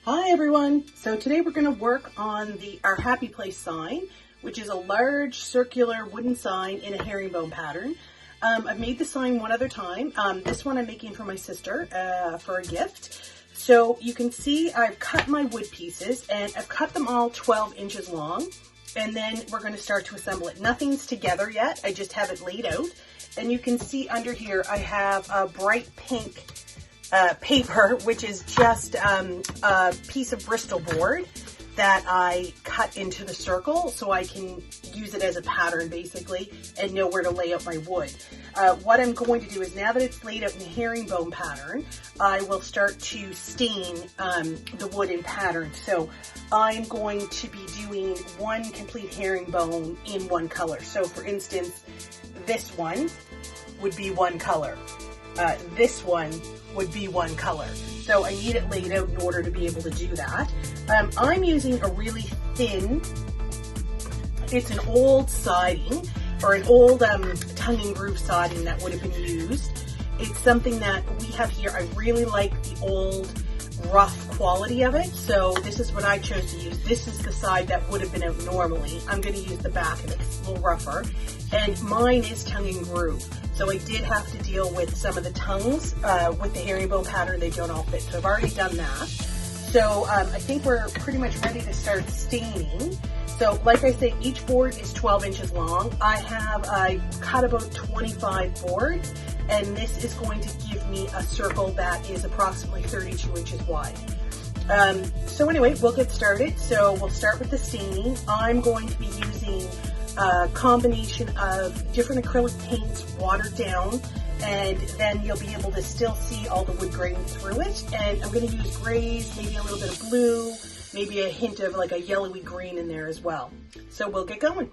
Hi everyone! So today we're going to work on our Happy Place sign, which is a large circular wooden sign in a herringbone pattern. I've made the sign one other time. This one I'm making for my sister for a gift. So you can see I've cut my wood pieces and I've cut them all 12 inches long, and then we're going to start to assemble it. Nothing's together yet, I just have it laid out, and you can see under here I have a bright pink paper, which is just a piece of Bristol board that I cut into the circle so I can use it as a pattern basically and know where to lay out my wood. What I'm going to do is, now that it's laid out in the herringbone pattern, I will start to stain the wood in pattern. So I'm going to be doing one complete herringbone in one color. So for instance, this one would be one color. This one would be one color. So I need it laid out in order to be able to do that. I'm using a really thin, it's an old siding, or an old tongue and groove siding that would have been used. It's something that we have here. I really like the old rough quality of it, so this is what I chose to use. This is the side that would have been out normally. I'm going to use the back of it, it's a little rougher, and mine is tongue and groove. So I did have to deal with some of the tongues with the herringbone pattern. They don't all fit, so I've already done that. So I think we're pretty much ready to start staining. So like I say, each board is 12 inches long. I cut about 25 boards, and this is going to give me a circle that is approximately 32 inches wide. So anyway, we'll get started. So we'll start with the staining. I'm going to be using a combination of different acrylic paints watered down, and then you'll be able to still see all the wood grain through it. And I'm going to use grays, maybe a little bit of blue, maybe a hint of like a yellowy green in there as well. So we'll get going.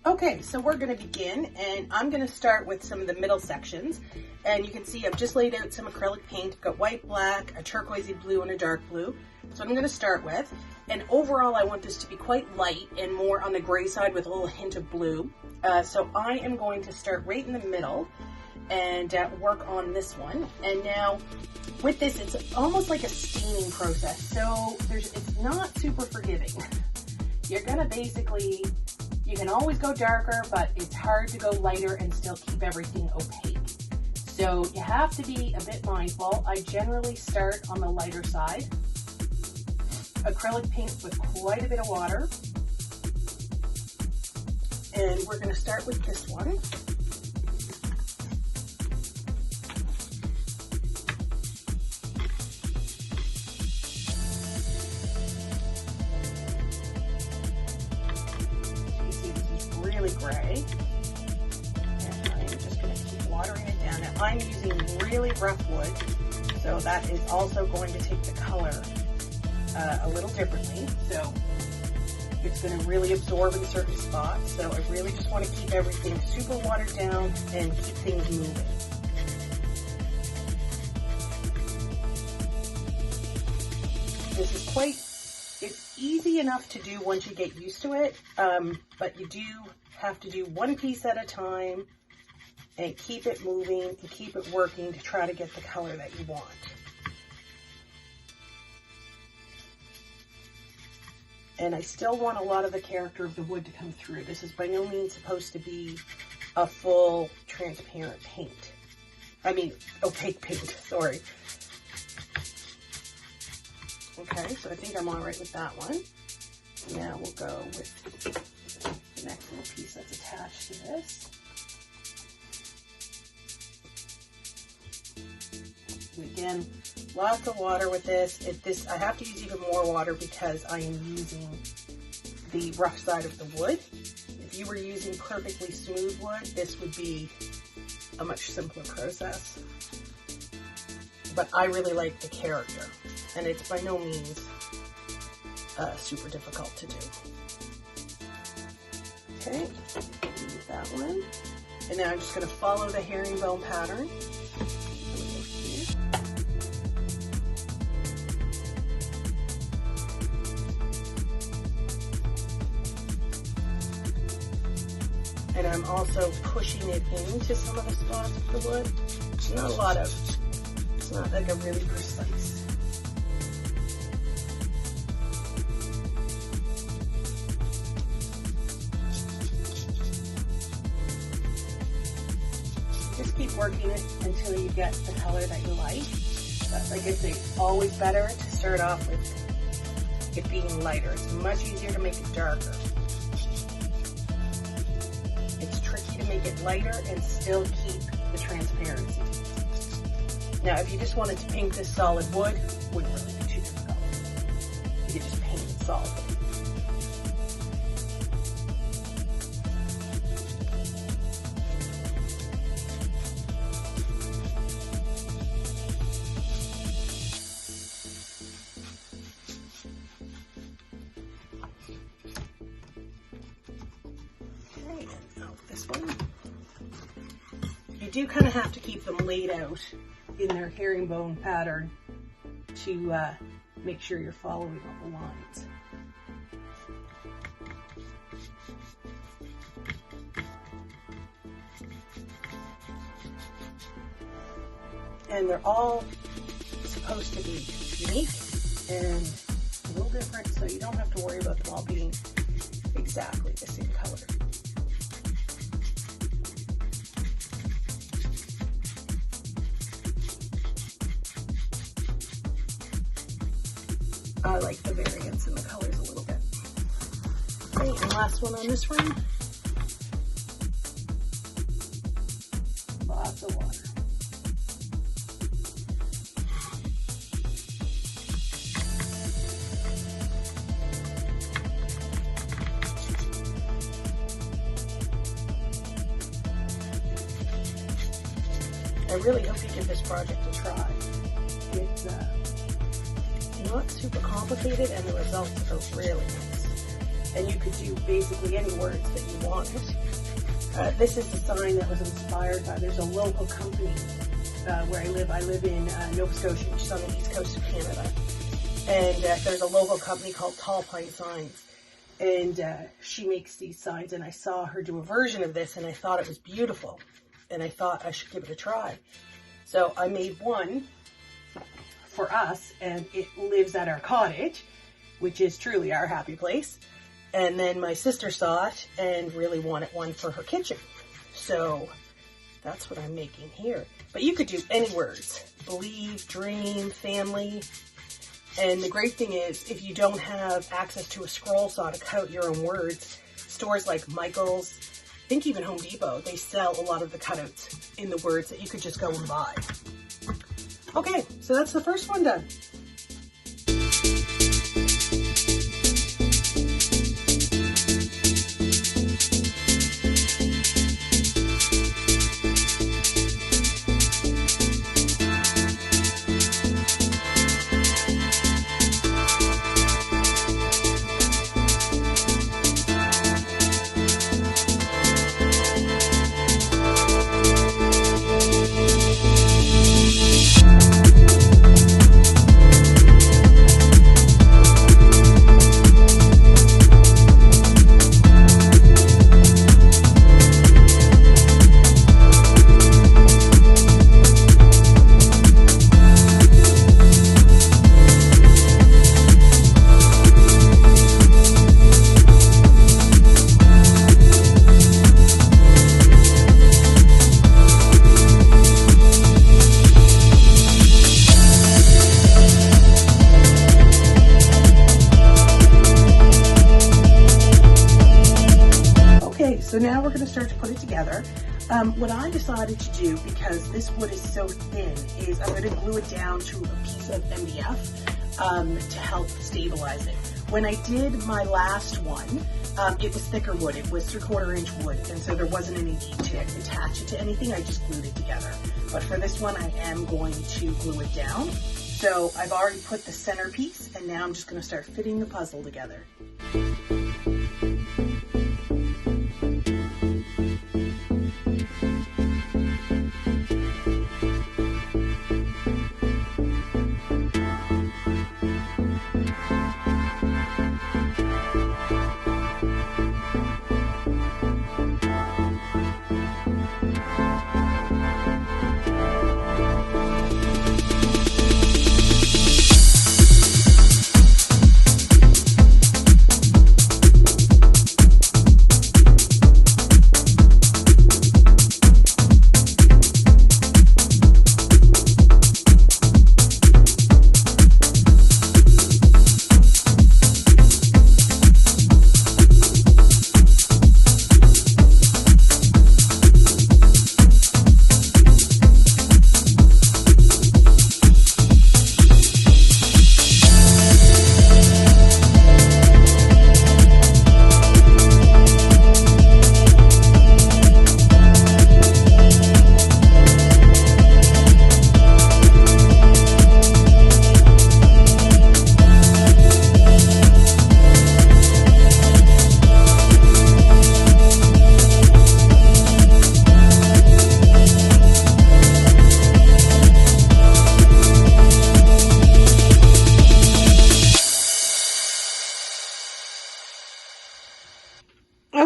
Okay, so we're going to begin, and I'm going to start with some of the middle sections. And you can see I've just laid out some acrylic paint. I've got white, black, a turquoisey blue, and a dark blue. So I'm going to start with, and overall I want this to be quite light and more on the gray side with a little hint of blue. So I am going to start right in the middle and work on this one. And now with this, it's almost like a staining process. So it's not super forgiving. You're going to basically, you can always go darker, but it's hard to go lighter and still keep everything opaque. So you have to be a bit mindful. I generally start on the lighter side. Acrylic paint with quite a bit of water. And we're going to start with this one. You see this is really gray. And I'm just going to keep watering it down. Now I'm using really rough wood, so that is also going to take the color a little differently, so it's going to really absorb in certain spots. So I really just want to keep everything super watered down and keep things moving. This is it's easy enough to do once you get used to it, but you do have to do one piece at a time and keep it moving and keep it working to try to get the color that you want. And I still want a lot of the character of the wood to come through. This is by no means supposed to be a full transparent paint. I mean, opaque paint, sorry. Okay, so I think I'm all right with that one. Now we'll go with the next little piece that's attached to this. And again, lots of water with this. I have to use even more water because I am using the rough side of the wood. If you were using perfectly smooth wood, this would be a much simpler process. But I really like the character, and it's by no means super difficult to do. Okay, use that one. And now I'm just going to follow the herringbone pattern. And I'm also pushing it into some of the spots of the wood. It's not like a really precise working it until you get the color that you like. But like I say, it's always better to start off with it being lighter. It's much easier to make it darker. It's tricky to make it lighter and still keep the transparency. Now, if you just wanted to paint this solid wood, wouldn't really be too difficult. You could just paint it solid. Okay, and now this one. You do kind of have to keep them laid out in their herringbone pattern to make sure you're following all the lines. And they're all supposed to be unique and a little different, so you don't have to worry about them all being exactly the same color. I like the variance in the colors a little bit. Okay, and last one on this frame. Lots of water. I really hope you give this project a try. It's not super complicated and the results are really nice. And you could do basically any words that you wanted. This is the sign that was inspired by, there's a local company where I live. I live in Nova Scotia, which is on the east coast of Canada. And there's a local company called Tall Pine Signs. And she makes these signs, and I saw her do a version of this and I thought it was beautiful. And I thought I should give it a try. So I made one for us, and it lives at our cottage, which is truly our happy place. And then my sister saw it and really wanted one for her kitchen. So that's what I'm making here. But you could do any words: believe, dream, family. And the great thing is, if you don't have access to a scroll saw to cut out your own words, stores like Michael's, I think even Home Depot, they sell a lot of the cutouts in the words that you could just go and buy. Okay, so that's the first one done. So now we're going to start to put it together. What I decided to do, because this wood is so thin, is I'm going to glue it down to a piece of MDF to help stabilize it. When I did my last one, it was thicker wood. It was 3/4 inch wood, and so there wasn't any need to attach it to anything. I just glued it together. But for this one, I am going to glue it down. So I've already put the center piece, and now I'm just going to start fitting the puzzle together.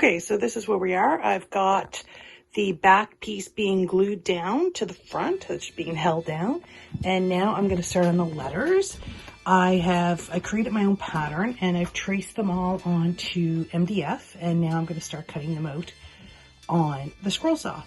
Okay, so this is where we are. I've got the back piece being glued down to the front. It's being held down. And now I'm going to start on the letters. I created my own pattern and I've traced them all onto MDF. And now I'm going to start cutting them out on the scroll saw.